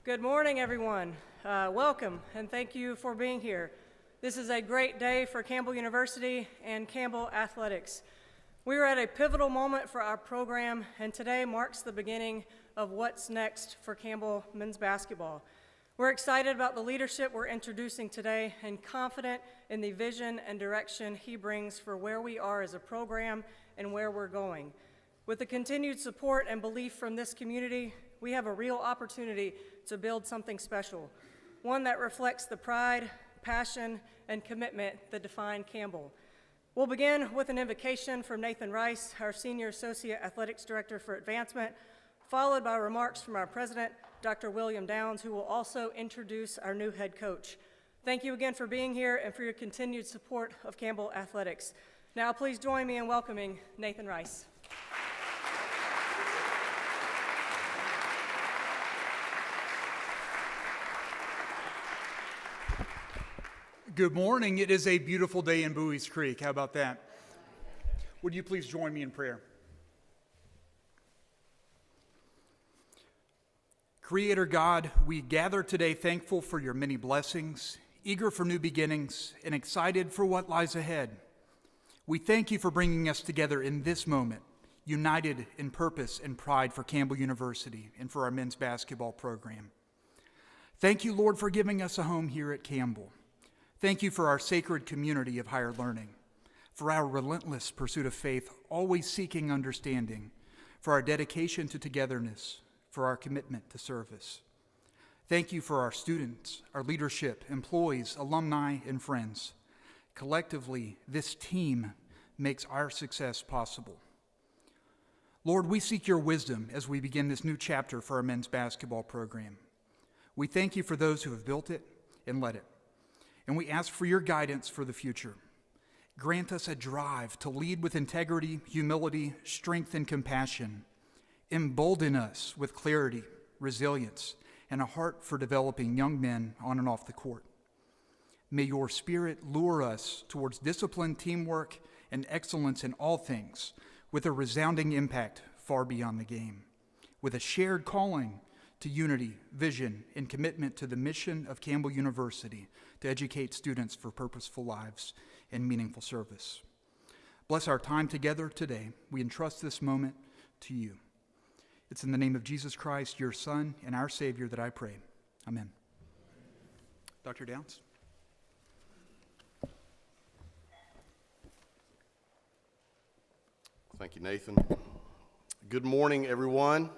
Good morning, everyone. Welcome, and thank you for being here. This is a great day for Campbell University and Campbell Athletics. We are at a pivotal moment for our program, and today marks the beginning of what's next for Campbell men's basketball. We're excited about the leadership we're introducing today and confident in the vision and direction he brings for where we are as a program and where we're going. With the continued support and belief from this community, we have a real opportunity to build something special, one that reflects the pride, passion, and commitment that define Campbell. We'll begin with an invocation from Nathan Rice, our Senior Associate Athletics Director for Advancement, followed by remarks from our President, Dr. William Downs, who will also introduce our new head coach. Thank you again for being here and for your continued support of Campbell Athletics. Now please join me in welcoming Nathan Rice. Good morning. It is a beautiful day in Bowie's Creek. How about that? Would you please join me in prayer? Creator God, we gather today thankful for your many blessings, eager for new beginnings, and excited for what lies ahead. We thank you for bringing us together in this moment, united in purpose and pride for Campbell University and for our men's basketball program. Thank you, Lord, for giving us a home here at Campbell. Thank you for our sacred community of higher learning, for our relentless pursuit of faith, always seeking understanding, for our dedication to togetherness, for our commitment to service. Thank you for our students, our leadership, employees, alumni, and friends. Collectively, this team makes our success possible. Lord, we seek your wisdom as we begin this new chapter for our men's basketball program. We thank you for those who have built it and led it. And we ask for your guidance for the future. Grant us a drive to lead with integrity, humility, strength, and compassion. Embolden us with clarity, resilience, and a heart for developing young men on and off the court. May your spirit lure us towards discipline, teamwork, and excellence in all things, with a resounding impact far beyond the game, with a shared calling to unity, vision, and commitment to the mission of Campbell University to educate students for purposeful lives and meaningful service. Bless our time together today. We entrust this moment to you. It's in the name of Jesus Christ, your Son, and our Savior that I pray. Amen. Dr. Downs. Thank you, Nathan. Good morning, everyone.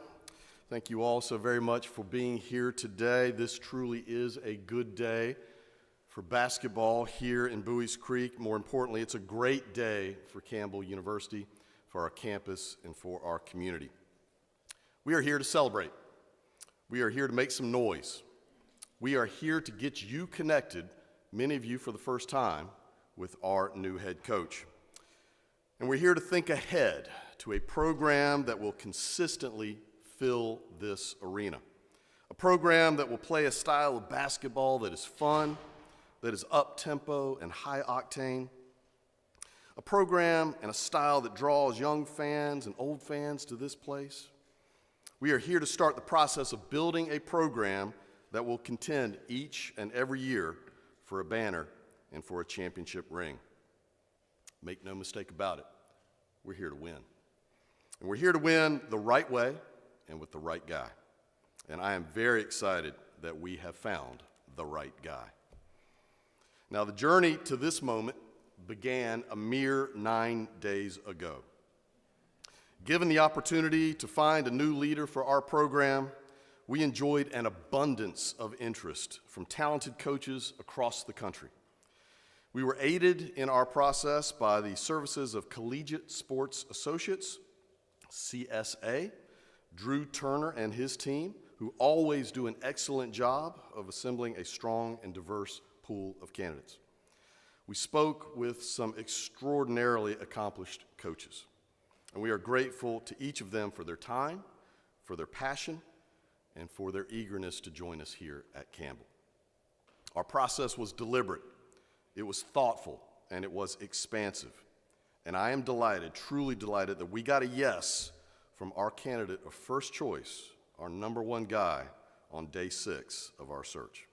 Thank you all so very much for being here today. This truly is a good day for basketball here in Bowie's Creek. More importantly, it's a great day for Campbell University, for our campus, and for our community. We are here to celebrate. We are here to make some noise. We are here to get you connected, many of you for the first time, with our new head coach. And we're here to think ahead to a program that will consistently fill this arena. A program that will play a style of basketball that is fun, that is up-tempo and high-octane. A program and a style that draws young fans and old fans to this place. We are here to start the process of building a program that will contend each and every year for a banner and for a championship ring. Make no mistake about it, we're here to win. And we're here to win the right way and with the right guy. And I am very excited that we have found the right guy. Now, the journey to this moment began a mere 9 days ago. Given the opportunity to find a new leader for our program, we enjoyed an abundance of interest from talented coaches across the country. We were aided in our process by the services of Collegiate Sports Associates, CSA, Drew Turner and his team, who always do an excellent job of assembling a strong and diverse pool of candidates. We spoke with some extraordinarily accomplished coaches, and we are grateful to each of them for their time, for their passion, and for their eagerness to join us here at Campbell. Our process was deliberate, it was thoughtful, and it was expansive. And I am delighted, truly delighted, that we got a yes from our candidate of first choice, our number one guy, on day 6 of our search.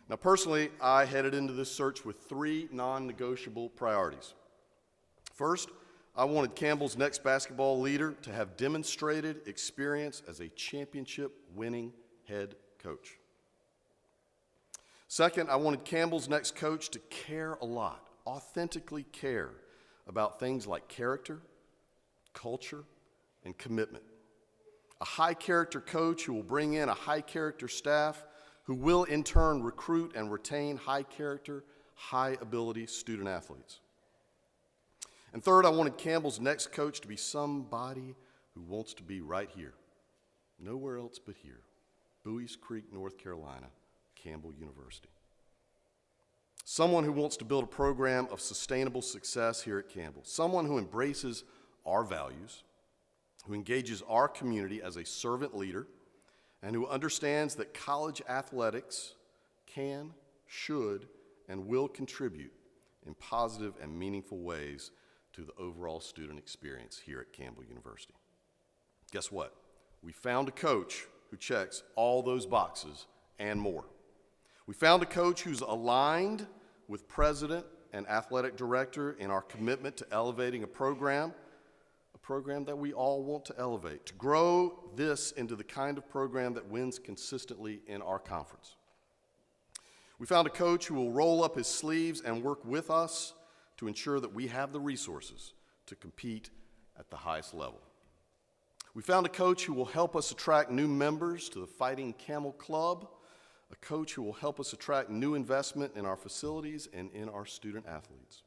Now, personally, I headed into this search with 3 non-negotiable priorities. First, I wanted Campbell's next basketball leader to have demonstrated experience as a championship-winning head coach. Second, I wanted Campbell's next coach to care a lot, authentically care about things like character, culture, and commitment. A high-character coach who will bring in a high-character staff who will in turn recruit and retain high-character, high-ability student athletes. And third, I wanted Campbell's next coach to be somebody who wants to be right here, nowhere else but here, Buies Creek, North Carolina, Campbell University. Someone who wants to build a program of sustainable success here at Campbell. Someone who embraces our values, who engages our community as a servant leader, and who understands that college athletics can, should, and will contribute in positive and meaningful ways to the overall student experience here at Campbell University. Guess what? We found a coach who checks all those boxes and more. We found a coach who's aligned with president and athletic director in our commitment to elevating a program that we all want to elevate, to grow this into the kind of program that wins consistently in our conference. We found a coach who will roll up his sleeves and work with us to ensure that we have the resources to compete at the highest level. We found a coach who will help us attract new members to the Fighting Camel Club, a coach who will help us attract new investment in our facilities and in our student athletes.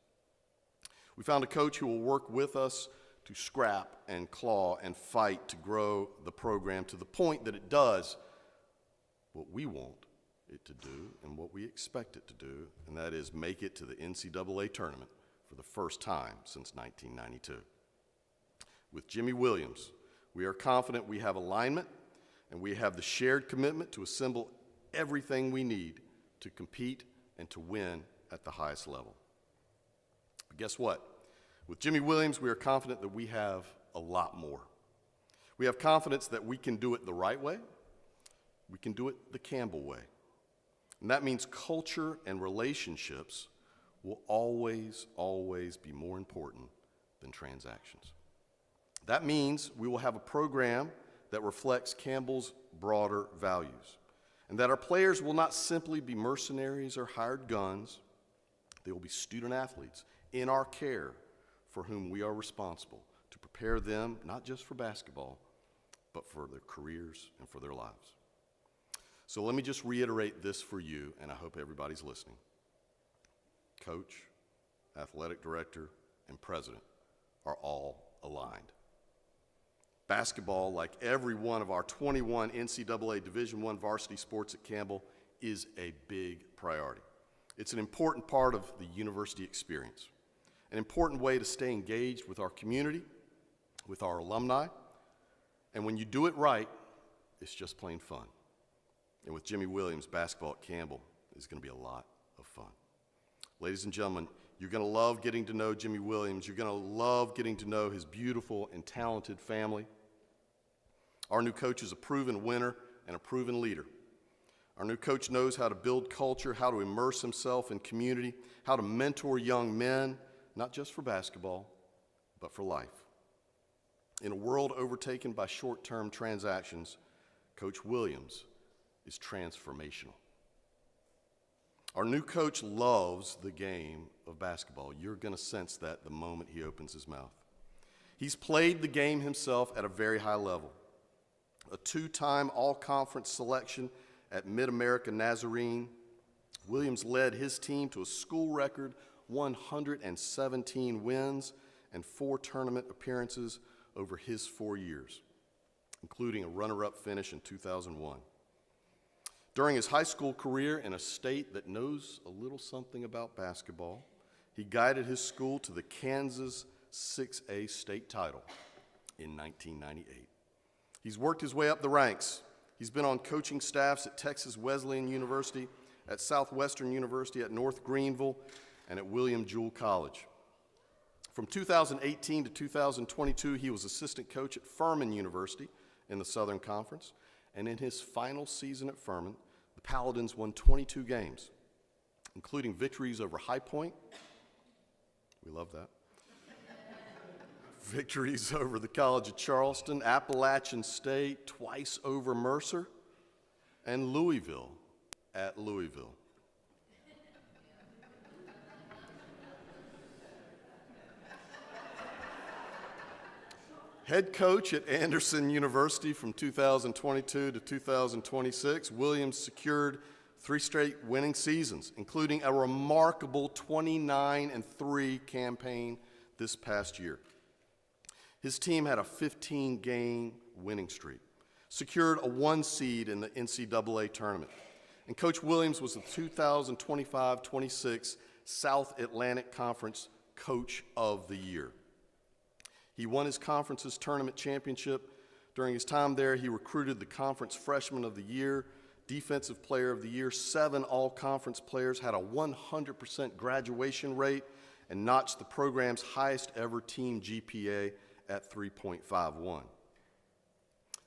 We found a coach who will work with us to scrap and claw and fight to grow the program to the point that it does what we want it to do and what we expect it to do, and that is make it to the NCAA tournament for the first time since 1992. With Jimmie Williams, we are confident we have alignment and we have the shared commitment to assemble everything we need to compete and to win at the highest level. But guess what? With Jimmie Williams, we are confident that we have a lot more. We have confidence that we can do it the right way. We can do it the Campbell way. And that means culture and relationships will always, always be more important than transactions. That means we will have a program that reflects Campbell's broader values, and that our players will not simply be mercenaries or hired guns. They will be student athletes in our care for whom we are responsible to prepare them not just for basketball, but for their careers and for their lives. So let me just reiterate this for you, and I hope everybody's listening. Coach, athletic director, and president are all aligned. Basketball, like every one of our 21 NCAA Division I varsity sports at Campbell, is a big priority. It's an important part of the university experience, an important way to stay engaged with our community, with our alumni, and when you do it right, it's just plain fun. And with Jimmie Williams, basketball at Campbell is going to be a lot of fun. Ladies and gentlemen, you're going to love getting to know Jimmie Williams. You're going to love getting to know his beautiful and talented family. Our new coach is a proven winner and a proven leader. Our new coach knows how to build culture, how to immerse himself in community, how to mentor young men, not just for basketball, but for life. In a world overtaken by short-term transactions, Coach Williams is transformational. Our new coach loves the game of basketball. You're going to sense that the moment he opens his mouth. He's played the game himself at a very high level. A 2-time all-conference selection at Mid-America Nazarene, Williams led his team to a school record 117 wins and 4 tournament appearances over his 4 years, including a runner-up finish in 2001. During his high school career in a state that knows a little something about basketball, he guided his school to the Kansas 6A state title in 1998. He's worked his way up the ranks. He's been on coaching staffs at Texas Wesleyan University, at Southwestern University, at North Greenville, and at William Jewell College. From 2018 to 2022, he was assistant coach at Furman University in the Southern Conference, And in his final season at Furman, the Paladins won 22 games, including victories over High Point. We love that. Victories over the College of Charleston, Appalachian State, twice over Mercer, and Louisville at Louisville. Head coach at Anderson University from 2022 to 2026, Williams secured 3 straight winning seasons, including a remarkable 29-3 campaign this past year. His team had a 15-game winning streak, secured a 1 seed in the NCAA tournament, and Coach Williams was the 2025-26 South Atlantic Conference Coach of the Year. He won his conference's tournament championship. During his time there, he recruited the Conference Freshman of the Year, Defensive Player of the Year, 7 all-conference players, had a 100% graduation rate, and notched the program's highest ever team GPA at 3.51.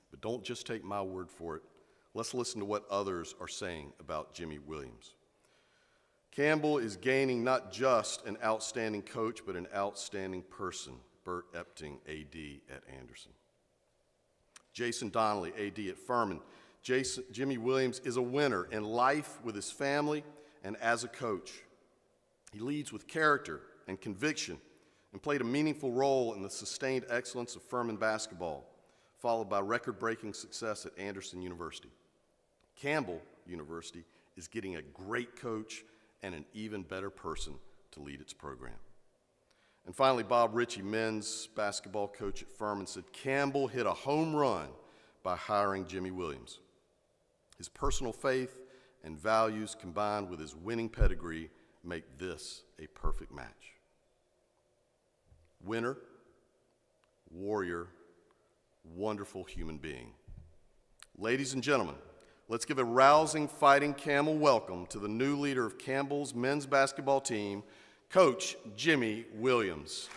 But don't just take my word for it. Let's listen to what others are saying about Jimmie Williams. Campbell is gaining not just an outstanding coach, but an outstanding person. Bert Epting, AD at Anderson. Jason Donnelly, AD at Furman. Jimmie Williams is a winner in life with his family and as a coach. He leads with character and conviction and played a meaningful role in the sustained excellence of Furman basketball, followed by record-breaking success at Anderson University. Campbell University is getting a great coach and an even better person to lead its program. And finally, Bob Ritchie, men's basketball coach at Furman, said Campbell hit a home run by hiring Jimmie Williams. His personal faith and values combined with his winning pedigree make this a perfect match. Winner, warrior, wonderful human being. Ladies and gentlemen, let's give a rousing, fighting Camel welcome to the new leader of Campbell's men's basketball team, Coach Jimmie Williams.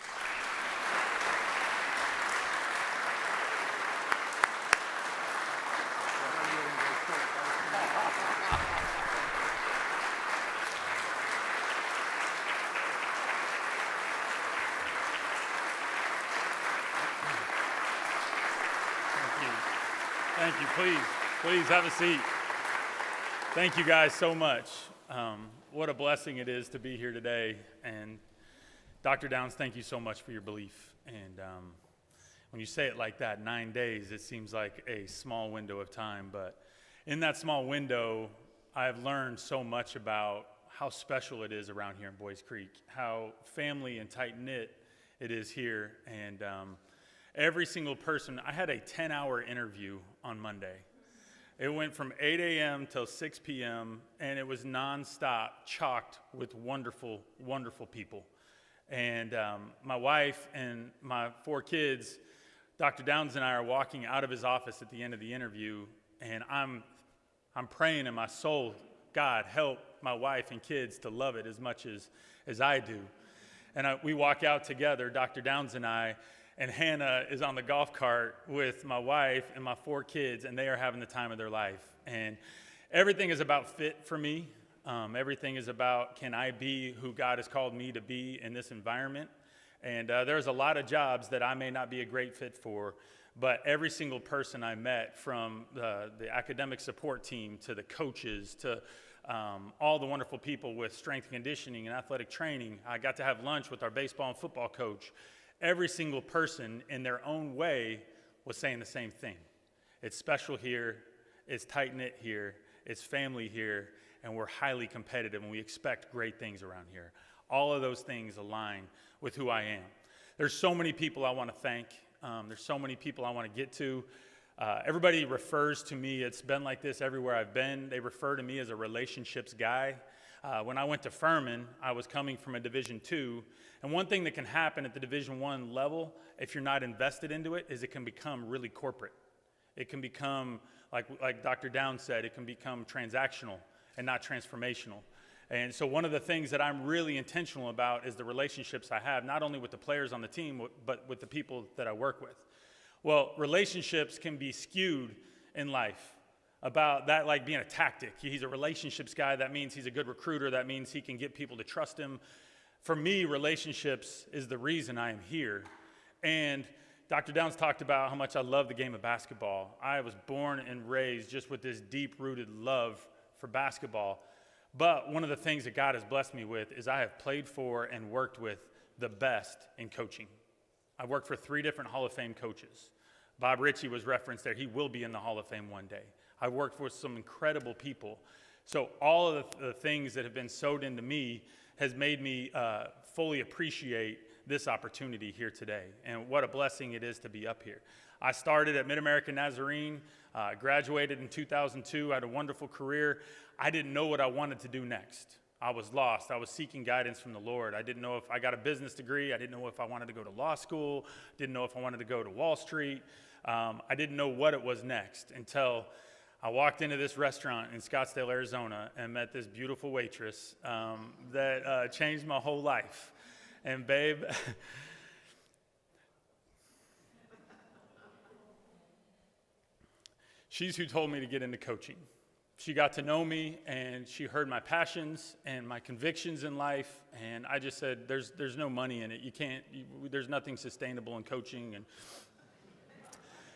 Thank you. Please have a seat. Thank you guys so much. What a blessing it is to be here today. And Dr. Downs, thank you so much for your belief. And when you say it like that, 9 days, it seems like a small window of time. But in that small window, I've learned so much about how special it is around here in Boys Creek, how family and tight-knit it is here. And every single person, I had a 10-hour interview on Monday. It went from 8 a.m. till 6 p.m., and it was nonstop, chocked with wonderful, wonderful people. And my wife and my 4 kids, Dr. Downs and I are walking out of his office at the end of the interview, and I'm praying in my soul, God, help my wife and kids to love it as much as I do. And we walk out together, Dr. Downs and I, and Hannah is on the golf cart with my wife and my 4 kids, and they are having the time of their life. And everything is about fit for me. Everything is about, can I be who God has called me to be in this environment? And there's a lot of jobs that I may not be a great fit for, but every single person I met, from the academic support team to the coaches to all the wonderful people with strength and conditioning and athletic training. I got to have lunch with our baseball and football coach. Every single person in their own way was saying the same thing. It's special here, it's tight-knit here, it's family here, and we're highly competitive, and we expect great things around here. All of those things align with who I am. There's so many people I want to thank. There's so many people I want to get to. Everybody refers to me, it's been like this everywhere I've been. They refer to me as a relationships guy. When I went to Furman, I was coming from a Division II, and one thing that can happen at the Division I level, if you're not invested into it, is it can become really corporate. It can become, like Dr. Downs said, it can become transactional and not transformational. And so one of the things that I'm really intentional about is the relationships I have, not only with the players on the team, but with the people that I work with. Well, relationships can be skewed in life. about that like being a tactic. He's a relationships guy. That means he's a good recruiter. That means he can get people to trust him. For me, relationships is the reason I am here. And Dr. Downs talked about how much I love the game of basketball. I was born and raised just with this deep-rooted love for basketball. But one of the things that God has blessed me with is I have played for and worked with the best in coaching. I've worked for 3 different Hall of Fame coaches. Bob Ritchie was referenced there. He will be in the Hall of Fame one day. I've worked with some incredible people. So all of the things that have been sowed into me has made me fully appreciate this opportunity here today. And what a blessing it is to be up here. I started at Mid-American Nazarene, graduated in 2002, had a wonderful career. I didn't know what I wanted to do next. I was lost. I was seeking guidance from the Lord. I didn't know if I got a business degree. I didn't know if I wanted to go to law school. Didn't know if I wanted to go to Wall Street. I didn't know what it was next until I walked into this restaurant in Scottsdale, Arizona, and met this beautiful waitress that changed my whole life. And babe, she's who told me to get into coaching. She got to know me, and she heard my passions and my convictions in life, and I just said, there's no money in it. There's nothing sustainable in coaching. And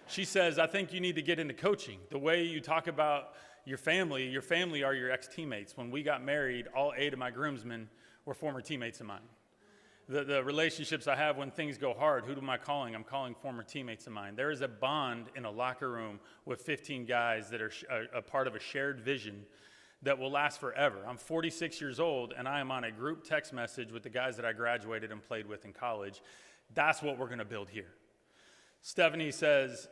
she says, I think you need to get into coaching. The way you talk about your family are your ex-teammates. When we got married, all 8 of my groomsmen were former teammates of mine. The relationships I have when things go hard, who am I calling? I'm calling former teammates of mine. There is a bond in a locker room with 15 guys that are a part of a shared vision that will last forever. I'm 46 years old, and I am on a group text message with the guys that I graduated and played with in college. That's what we're going to build here. Stephanie says,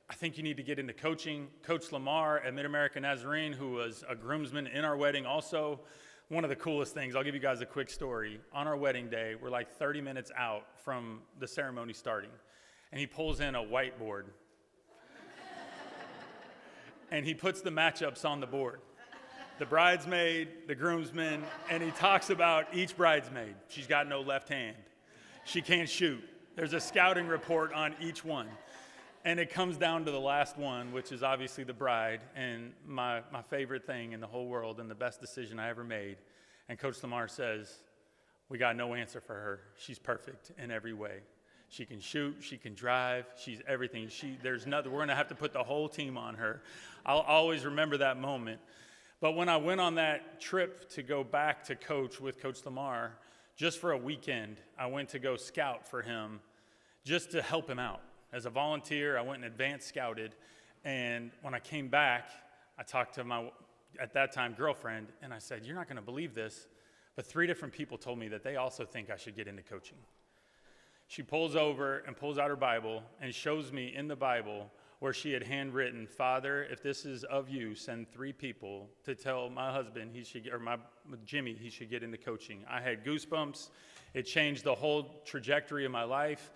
I think you need to get into coaching. Coach Lamar at Mid-American Nazarene, who was a groomsman in our wedding also, one of the coolest things, I'll give you guys a quick story. On our wedding day, we're like 30 minutes out from the ceremony starting, and he pulls in a whiteboard, and he puts the matchups on the board. The bridesmaid, the groomsmen, and he talks about each bridesmaid. She's got no left hand. She can't shoot. There's a scouting report on each one. And it comes down to the last one, which is obviously the bride, and my favorite thing in the whole world and the best decision I ever made. And Coach Lamar says, we got no answer for her. She's perfect in every way. She can shoot, she can drive, she's everything. There's nothing, we're gonna have to put the whole team on her. I'll always remember that moment. But when I went on that trip to go back to coach with Coach Lamar, just for a weekend, I went to go scout for him just to help him out. As a volunteer, I went and advanced scouted, and when I came back, I talked to my, at that time, girlfriend, and I said, you're not going to believe this, but 3 different people told me that they also think I should get into coaching. She pulls over and pulls out her Bible and shows me in the Bible where she had handwritten, Father, if this is of you, send 3 people to tell my husband Jimmie he should get into coaching. I had goosebumps. It changed the whole trajectory of my life.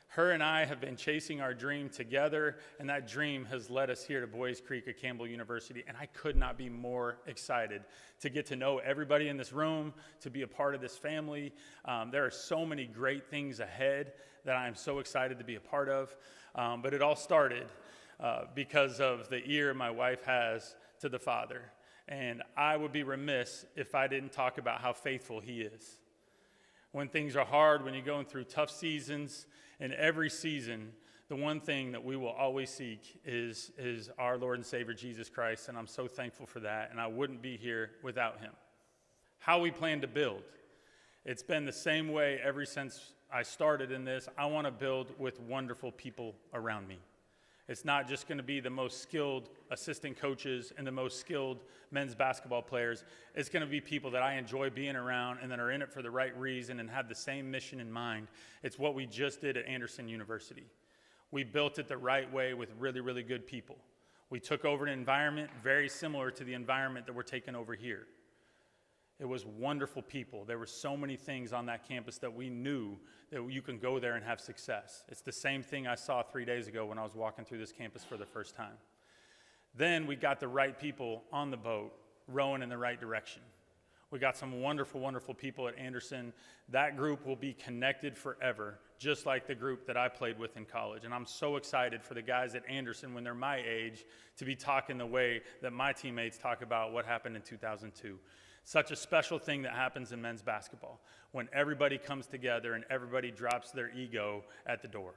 Her and I have been chasing our dream together, and that dream has led us here to Boys Creek at Campbell University, and I could not be more excited to get to know everybody in this room, to be a part of this family. There are so many great things ahead that I am so excited to be a part of, but it all started because of the ear my wife has to the Father, and I would be remiss if I didn't talk about how faithful He is. When things are hard, when you're going through tough seasons, in every season, the one thing that we will always seek is our Lord and Savior, Jesus Christ, and I'm so thankful for that, and I wouldn't be here without Him. How we plan to build. It's been the same way ever since I started in this. I want to build with wonderful people around me. It's not just going to be the most skilled assistant coaches and the most skilled men's basketball players. It's going to be people that I enjoy being around and that are in it for the right reason and have the same mission in mind. It's what we just did at Anderson University. We built it the right way with really, really good people. We took over an environment very similar to the environment that we're taking over here. It was wonderful people. There were so many things on that campus that we knew that you can go there and have success. It's the same thing I saw 3 days ago when I was walking through this campus for the first time. Then we got the right people on the boat, rowing in the right direction. We got some wonderful, wonderful people at Anderson. That group will be connected forever, just like the group that I played with in college. And I'm so excited for the guys at Anderson, when they're my age, to be talking the way that my teammates talk about what happened in 2002. Such a special thing that happens in men's basketball, when everybody comes together and everybody drops their ego at the door.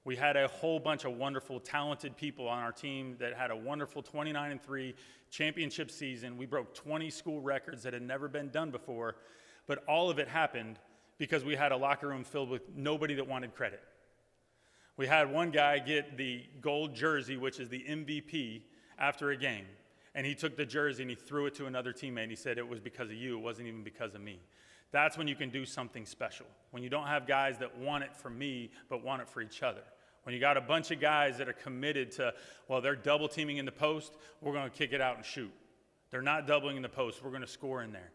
We had a whole bunch of wonderful, talented people on our team that had a wonderful 29-3 championship season. We broke 20 school records that had never been done before, but all of it happened because we had a locker room filled with nobody that wanted credit. We had one guy get the gold jersey, which is the MVP, after a game, and he took the jersey and he threw it to another teammate, and he said, "It was because of you, it wasn't even because of me." That's when you can do something special. When you don't have guys that want it for me, but want it for each other. When you got a bunch of guys that are committed to, well, they're double teaming in the post, we're going to kick it out and shoot. They're not doubling in the post, we're going to score in there.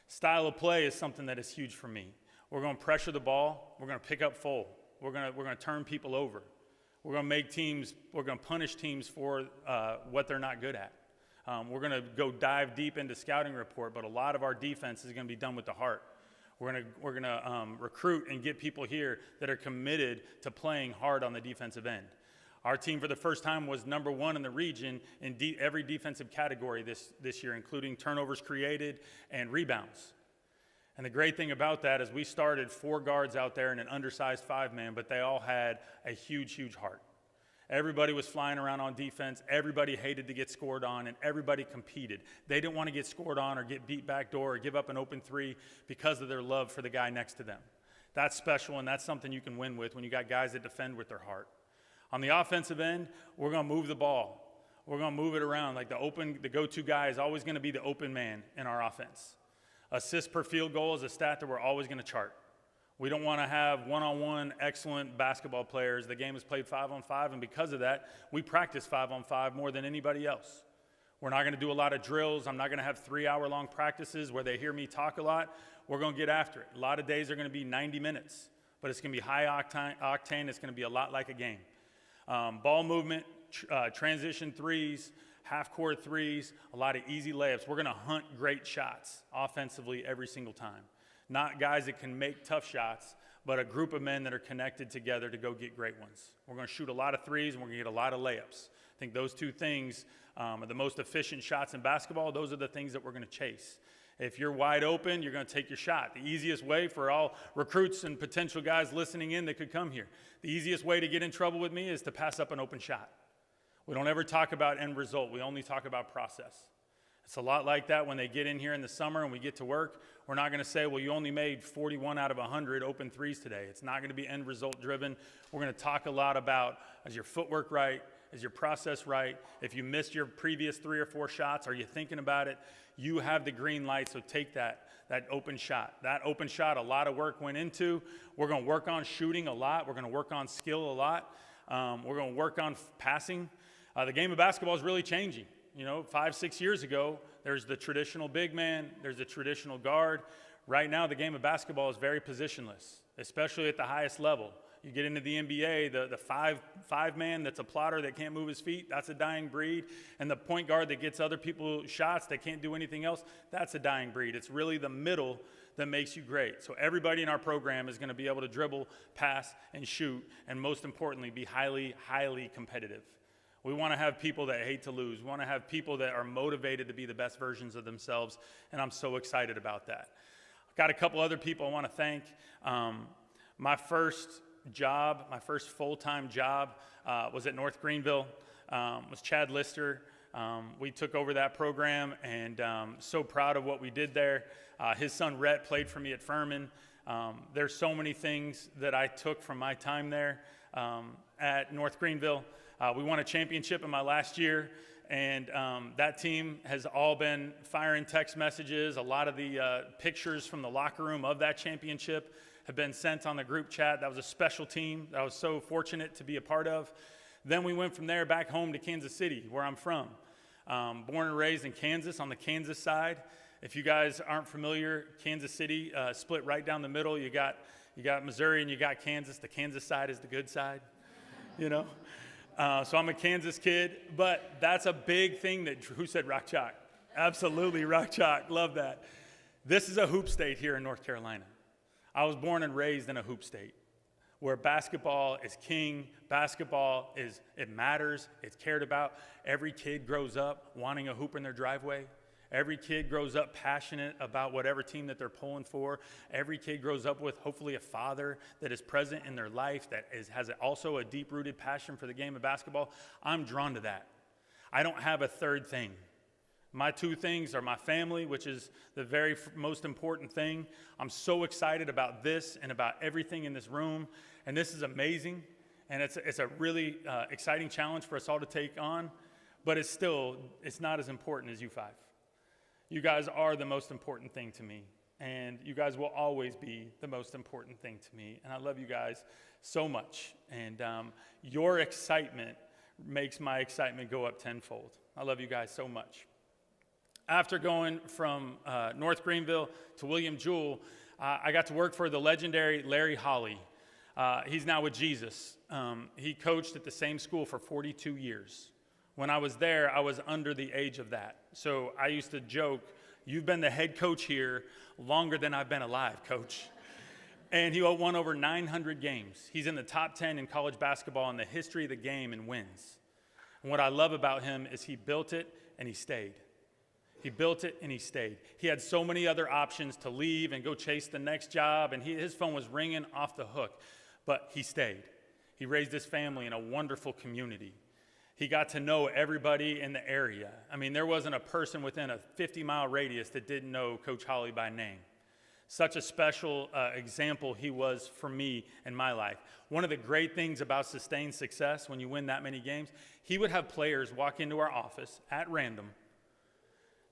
Style of play is something that is huge for me. We're going to pressure the ball, we're going to pick up full. We're going to turn people over. We're going to make teams, we're going to punish teams for what they're not good at. We're going to go dive deep into scouting report, but a lot of our defense is going to be done with the heart. We're going to recruit and get people here that are committed to playing hard on the defensive end. Our team, for the first time, was number one in the region in every defensive category this year, including turnovers created and rebounds. And the great thing about that is we started 4 guards out there and an undersized 5-man, but they all had a huge, huge heart. Everybody was flying around on defense. Everybody hated to get scored on, and everybody competed. They didn't want to get scored on or get beat back door or give up an open 3 because of their love for the guy next to them. That's special, and that's something you can win with when you got guys that defend with their heart. On the offensive end, we're going to move the ball. We're going to move it around. Like the go-to guy is always going to be the open man in our offense. Assists per field goal is a stat that we're always going to chart. We don't want to have one-on-one excellent basketball players. The game is played 5-on-5, and because of that, we practice 5-on-5 more than anybody else. We're not going to do a lot of drills. I'm not going to have 3-hour-long practices where they hear me talk a lot. We're going to get after it. A lot of days are going to be 90 minutes, but it's going to be high octane. It's going to be a lot like a game. Ball movement, transition threes, half-court threes, a lot of easy layups. We're going to hunt great shots offensively every single time. Not guys that can make tough shots, but a group of men that are connected together to go get great ones. We're going to shoot a lot of threes, and we're going to get a lot of layups. I think those two things are the most efficient shots in basketball. Those are the things that we're going to chase. If you're wide open, you're going to take your shot. The easiest way for all recruits and potential guys listening in that could come here, the easiest way to get in trouble with me is to pass up an open shot. We don't ever talk about end result. We only talk about process. It's a lot like that when they get in here in the summer and we get to work. We're not going to say, well, you only made 41 out of 100 open threes today. It's not going to be end result driven. We're going to talk a lot about, is your footwork right? Is your process right? If you missed your previous 3 or 4 shots, are you thinking about it? You have the green light, so take that open shot. That open shot, a lot of work went into. We're going to work on shooting a lot. We're going to work on skill a lot. We're going to work on passing. The game of basketball is really changing. 5-6 years ago, there's the traditional big man, there's the traditional guard. Right now, the game of basketball is very positionless, especially at the highest level. You get into the NBA, the five man that's a plotter that can't move his feet, that's a dying breed. And the point guard that gets other people shots that can't do anything else, that's a dying breed. It's really the middle that makes you great. So everybody in our program is going to be able to dribble, pass, and shoot, and most importantly, be highly, highly competitive. We want to have people that hate to lose. We want to have people that are motivated to be the best versions of themselves, and I'm so excited about that. I've got a couple other people I want to thank. My first full-time job was at North Greenville, was Chad Lister. We took over that program, and so proud of what we did there. His son Rhett played for me at Furman. There's so many things that I took from my time there at North Greenville. We won a championship in my last year, and that team has all been firing text messages. A lot of the pictures from the locker room of that championship have been sent on the group chat. That was a special team that I was so fortunate to be a part of. Then we went from there back home to Kansas City, where I'm from. Born and raised in Kansas, on the Kansas side. If you guys aren't familiar, Kansas City split right down the middle. You got Missouri and you got Kansas. The Kansas side is the good side, So I'm a Kansas kid, but that's a big thing who said Rock Chalk? Absolutely, Rock Chalk, love that. This is a hoop state here in North Carolina. I was born and raised in a hoop state where basketball is king, it matters, it's cared about. Every kid grows up wanting a hoop in their driveway. Every kid grows up passionate about whatever team that they're pulling for. Every kid grows up with hopefully a father that is present in their life that has also a deep-rooted passion for the game of basketball. I'm drawn to that. I don't have a third thing. My two things are my family, which is the very most important thing. I'm so excited about this and about everything in this room, and this is amazing, and it's a really exciting challenge for us all to take on, but it's not as important as you five. You guys are the most important thing to me, and you guys will always be the most important thing to me, and I love you guys so much, and your excitement makes my excitement go up tenfold. I love you guys so much. After going from North Greenville to William Jewell, I got to work for the legendary Larry Holly. He's now with Jesus. He coached at the same school for 42 years. When I was there, I was under the age of that. So I used to joke, you've been the head coach here longer than I've been alive, coach. And he won over 900 games. He's in the top 10 in college basketball in the history of the game and wins. And what I love about him is he built it and he stayed. He built it and he stayed. He had so many other options to leave and go chase the next job, and his phone was ringing off the hook, but he stayed. He raised his family in a wonderful community. He got to know everybody in the area. I mean, there wasn't a person within a 50-mile radius that didn't know Coach Holly by name. Such a special example he was for me in my life. One of the great things about sustained success when you win that many games, he would have players walk into our office at random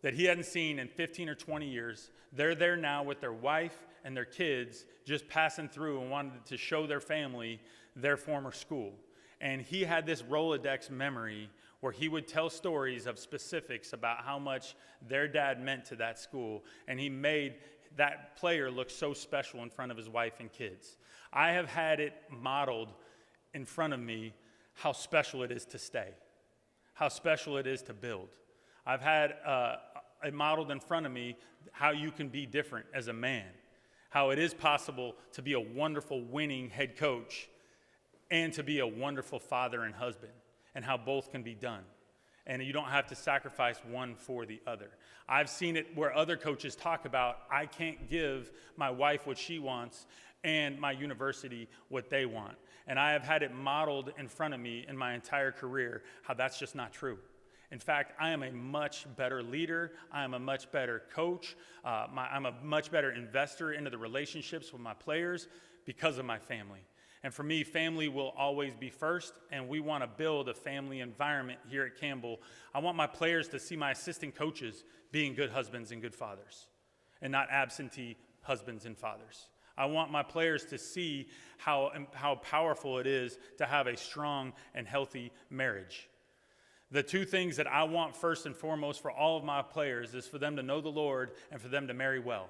that he hadn't seen in 15 or 20 years. They're there now with their wife and their kids just passing through and wanted to show their family their former school. And he had this Rolodex memory where he would tell stories of specifics about how much their dad meant to that school. And he made that player look so special in front of his wife and kids. I have had it modeled in front of me how special it is to stay, how special it is to build. I've had it modeled in front of me how you can be different as a man, how it is possible to be a wonderful winning head coach and to be a wonderful father and husband, and how both can be done. And you don't have to sacrifice one for the other. I've seen it where other coaches talk about, I can't give my wife what she wants and my university what they want. And I have had it modeled in front of me in my entire career how that's just not true. In fact, I am a much better leader. I am a much better coach. I'm a much better investor into the relationships with my players because of my family. And for me, family will always be first, and we want to build a family environment here at Campbell. I want my players to see my assistant coaches being good husbands and good fathers, and not absentee husbands and fathers. I want my players to see how powerful it is to have a strong and healthy marriage. The two things that I want first and foremost for all of my players is for them to know the Lord and for them to marry well.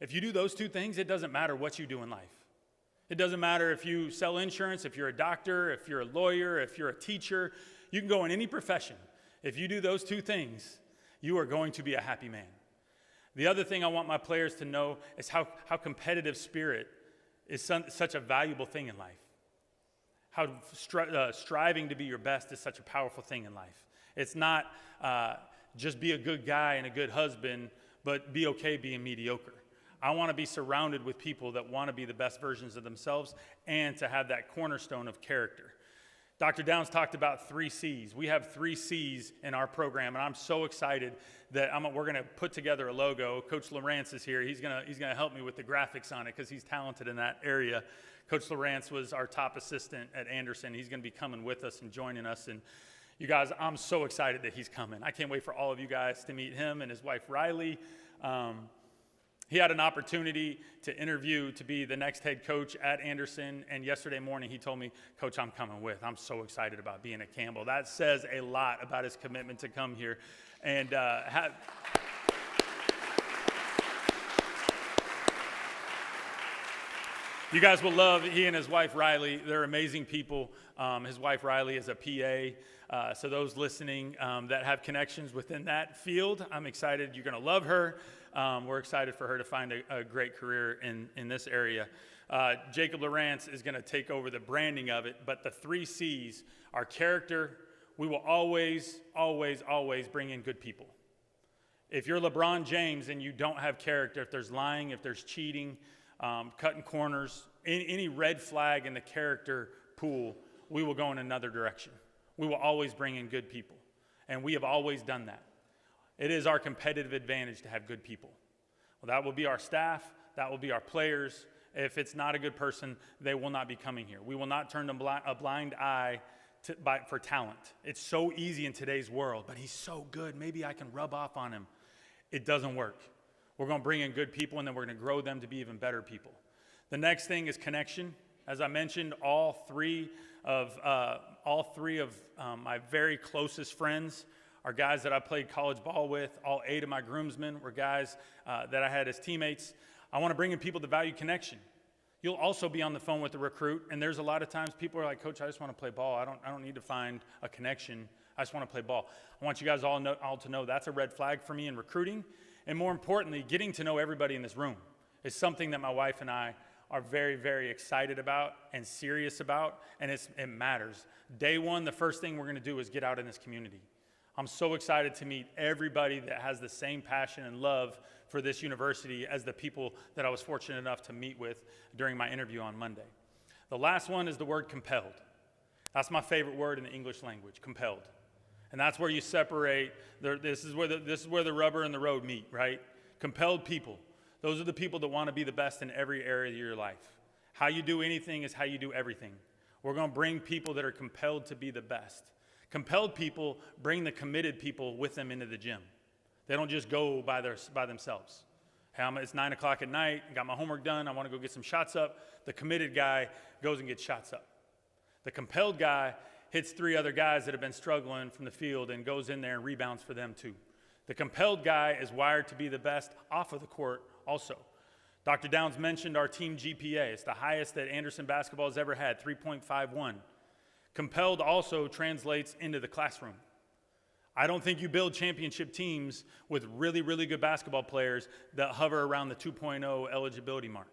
If you do those two things, it doesn't matter what you do in life. It doesn't matter if you sell insurance, if you're a doctor, if you're a lawyer, if you're a teacher. You can go in any profession. If you do those two things, you are going to be a happy man. The other thing I want my players to know is how competitive spirit is such a valuable thing in life. How striving to be your best is such a powerful thing in life. It's not just be a good guy and a good husband, but be okay being mediocre. I want to be surrounded with people that want to be the best versions of themselves and to have that cornerstone of character. Dr. Downs talked about 3 C's. We have 3 C's in our program, and I'm so excited that we're going to put together a logo. Coach Lawrence is here. He's going to help me with the graphics on it because he's talented in that area. Coach Lawrence was our top assistant at Anderson. He's going to be coming with us and joining us. And you guys, I'm so excited that he's coming. I can't wait for all of you guys to meet him and his wife, Riley. He had an opportunity to interview to be the next head coach at Anderson, and yesterday morning he told me, Coach, I'm coming with. I'm so excited about being at Campbell. That says a lot about his commitment to come here. And You guys will love he and his wife Riley. They're amazing people. His wife Riley is a PA. So those listening that have connections within that field, I'm excited. You're going to love her. We're excited for her to find a great career in this area. Jacob Lawrence is going to take over the branding of it, but the 3 C's are character. We will always, always, always bring in good people. If you're LeBron James and you don't have character, if there's lying, if there's cheating, cutting corners, any red flag in the character pool, we will go in another direction. We will always bring in good people, and we have always done that. It is our competitive advantage to have good people. Well, that will be our staff, that will be our players. If it's not a good person, they will not be coming here. We will not turn a blind eye for talent. It's so easy in today's world, but he's so good, maybe I can rub off on him. It doesn't work. We're going to bring in good people, and then we're going to grow them to be even better people. The next thing is connection. As I mentioned, all three of my very closest friends are guys that I played college ball with. All 8 of my groomsmen were guys that I had as teammates. I want to bring in people that value connection. You'll also be on the phone with the recruit, and there's a lot of times people are like, Coach, I just want to play ball. I don't need to find a connection. I just want to play ball. I want you guys all to know that's a red flag for me in recruiting. And more importantly, getting to know everybody in this room is something that my wife and I are very, very excited about and serious about, and it matters. Day one, the first thing we're going to do is get out in this community. I'm so excited to meet everybody that has the same passion and love for this university as the people that I was fortunate enough to meet with during my interview on Monday. The last one is the word compelled. That's my favorite word in the English language, compelled. And that's where you separate, this is where the rubber and the road meet, right? Compelled people. Those are the people that want to be the best in every area of your life. How you do anything is how you do everything. We're going to bring people that are compelled to be the best. Compelled people bring the committed people with them into the gym. They don't just go by themselves. Hey, it's 9 o'clock at night, got my homework done, I want to go get some shots up. The committed guy goes and gets shots up. The compelled guy hits 3 other guys that have been struggling from the field and goes in there and rebounds for them too. The compelled guy is wired to be the best off of the court also. Dr. Downs mentioned our team GPA. It's the highest that Anderson basketball has ever had, 3.51. Compelled also translates into the classroom. I don't think you build championship teams with really, really good basketball players that hover around the 2.0 eligibility mark.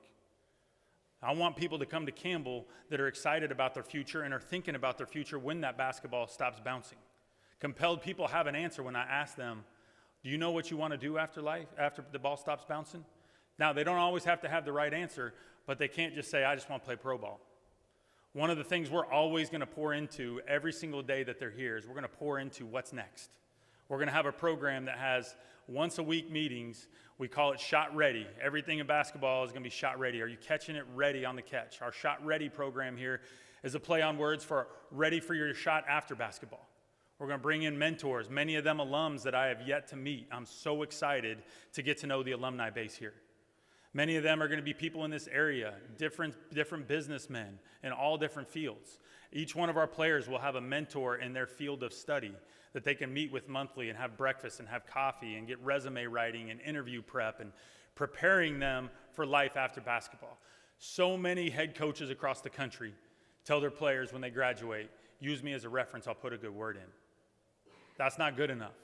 I want people to come to Campbell that are excited about their future and are thinking about their future when that basketball stops bouncing. Compelled people have an answer when I ask them, do you know what you want to do after life, after the ball stops bouncing? Now, they don't always have to have the right answer, but they can't just say, I just want to play pro ball. One of the things we're always going to pour into every single day that they're here is we're going to pour into what's next. We're going to have a program that has once a week meetings. We call it Shot Ready. Everything in basketball is going to be shot ready. Are you catching it ready on the catch? Our Shot Ready program here is a play on words for ready for your shot after basketball. We're going to bring in mentors, many of them alums that I have yet to meet. I'm so excited to get to know the alumni base here. Many of them are going to be people in this area, different businessmen in all different fields. Each one of our players will have a mentor in their field of study that they can meet with monthly and have breakfast and have coffee and get resume writing and interview prep and preparing them for life after basketball. So many head coaches across the country tell their players when they graduate, use me as a reference, I'll put a good word in. That's not good enough.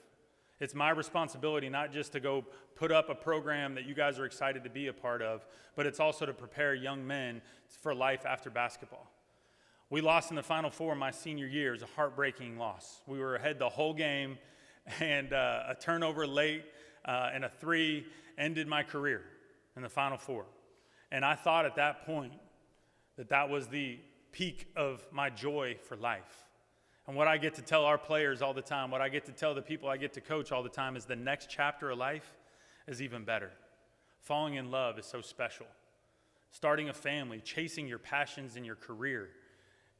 It's my responsibility not just to go put up a program that you guys are excited to be a part of, but it's also to prepare young men for life after basketball. We lost in the Final Four my senior year. It was a heartbreaking loss. We were ahead the whole game, and a turnover late and a 3 ended my career in the Final Four. And I thought at that point that was the peak of my joy for life. And what I get to tell our players all the time, what I get to tell the people I get to coach all the time is the next chapter of life is even better. Falling in love is so special. Starting a family, chasing your passions in your career,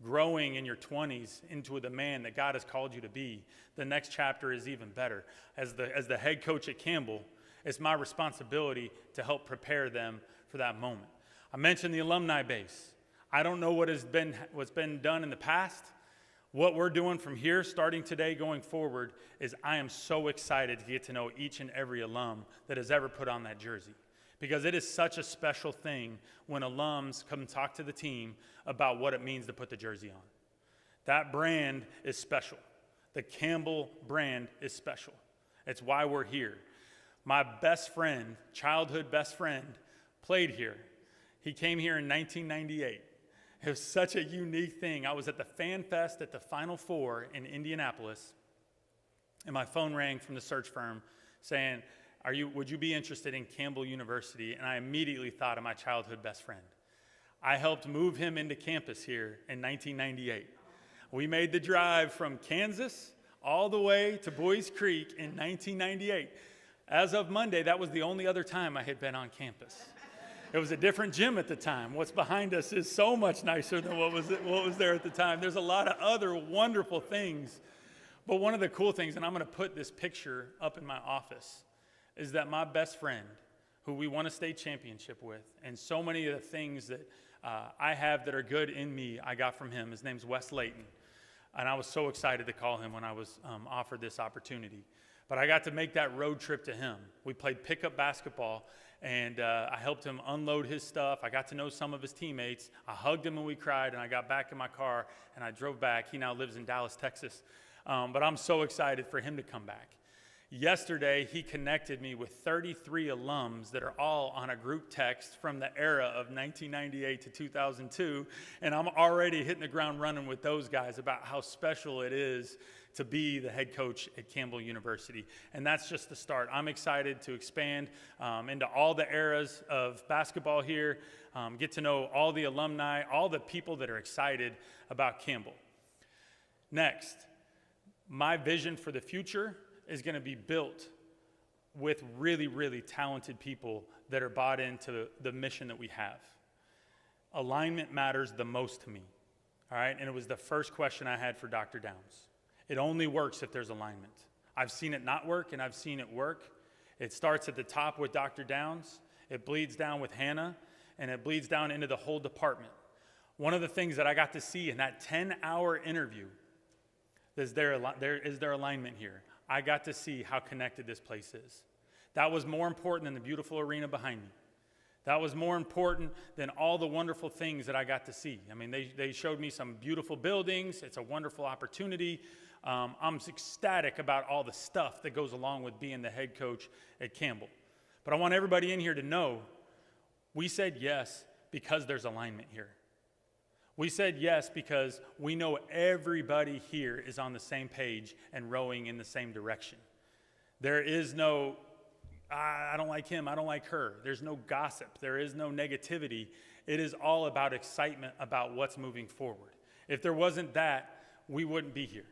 growing in your 20s into the man that God has called you to be, the next chapter is even better. As the head coach at Campbell, it's my responsibility to help prepare them for that moment. I mentioned the alumni base. I don't know what's been done in the past. What we're doing from here, starting today, going forward, is I am so excited to get to know each and every alum that has ever put on that jersey. because it is such a special thing when alums come talk to the team about what it means to put the jersey on. That brand is special. The Campbell brand is special. It's why we're here. My best friend, childhood best friend, played here. He came here in 1998. It was such a unique thing. I was at the Fan Fest at the Final Four in Indianapolis, and my phone rang from the search firm saying, would you be interested in Campbell University? And I immediately thought of my childhood best friend. I helped move him into campus here in 1998. We made the drive from Kansas all the way to Boys Creek in 1998. As of Monday, that was the only other time I had been on campus. It was a different gym at the time. What's behind us is so much nicer than what was there at the time. There's a lot of other wonderful things. But one of the cool things, and I'm going to put this picture up in my office, is that my best friend, who we won a state championship with, and so many of the things that I have that are good in me, I got from him. His name's Wes Layton. And I was so excited to call him when I was offered this opportunity. But I got to make that road trip to him. We played pickup basketball, and I helped him unload his stuff. I got to know some of his teammates. I hugged him and we cried, and I got back in my car, and I drove back. He now lives in Dallas, Texas. But I'm so excited for him to come back. Yesterday, he connected me with 33 alums that are all on a group text from the era of 1998 to 2002, and I'm already hitting the ground running with those guys about how special it is to be the head coach at Campbell University. And that's just the start. I'm excited to expand into all the eras of basketball here, get to know all the alumni, all the people that are excited about Campbell. Next, my vision for the future is going to be built with really, really talented people that are bought into the mission that we have. Alignment matters the most to me, all right? And it was the first question I had for Dr. Downs. It only works if there's alignment. I've seen it not work, and I've seen it work. It starts at the top with Dr. Downs, it bleeds down with Hannah, and it bleeds down into the whole department. One of the things that I got to see in that 10-hour interview is there alignment here. I got to see how connected this place is. That was more important than the beautiful arena behind me. That was more important than all the wonderful things that I got to see. I mean, they showed me some beautiful buildings. It's a wonderful opportunity. I'm ecstatic about all the stuff that goes along with being the head coach at Campbell. But I want everybody in here to know we said yes because there's alignment here. We said yes because we know everybody here is on the same page and rowing in the same direction. There is no, I don't like him, I don't like her. There's no gossip. There is no negativity. It is all about excitement about what's moving forward. If there wasn't that, we wouldn't be here.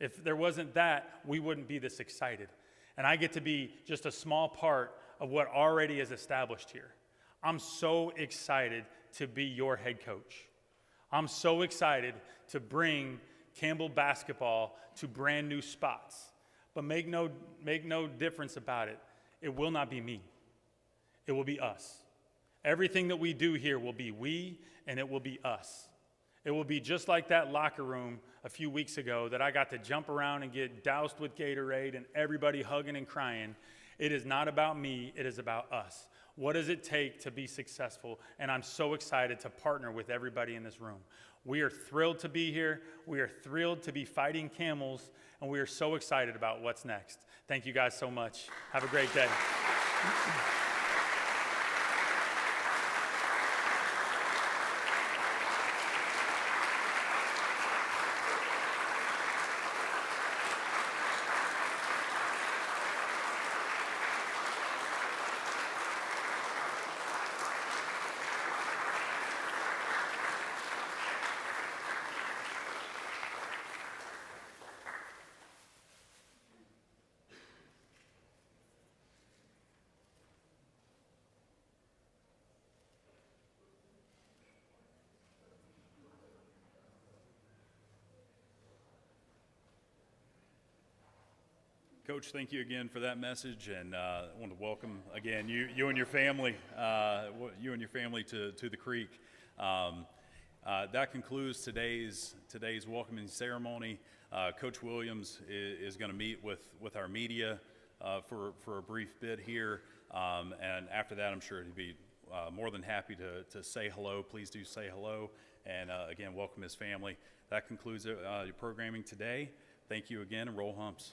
If there wasn't that, we wouldn't be this excited. And I get to be just a small part of what already is established here. I'm so excited to be your head coach. I'm so excited to bring Campbell basketball to brand new spots. But make no difference about it. It will not be me. It will be us. Everything that we do here will be we, and it will be us. It will be just like that locker room a few weeks ago that I got to jump around and get doused with Gatorade and everybody hugging and crying. It is not about me. It is about us. What does it take to be successful? And I'm so excited to partner with everybody in this room. We are thrilled to be here. We are thrilled to be fighting camels, and we are so excited about what's next. Thank you guys so much. Have a great day. Coach, thank you again for that message, and I want to welcome again you and your family, to the Creek. That concludes today's welcoming ceremony. Coach Williams is going to meet with our media for a brief bit here. And after that, I'm sure he'd be more than happy to say hello. Please do say hello. And again, welcome his family. That concludes your programming today. Thank you again, and roll humps.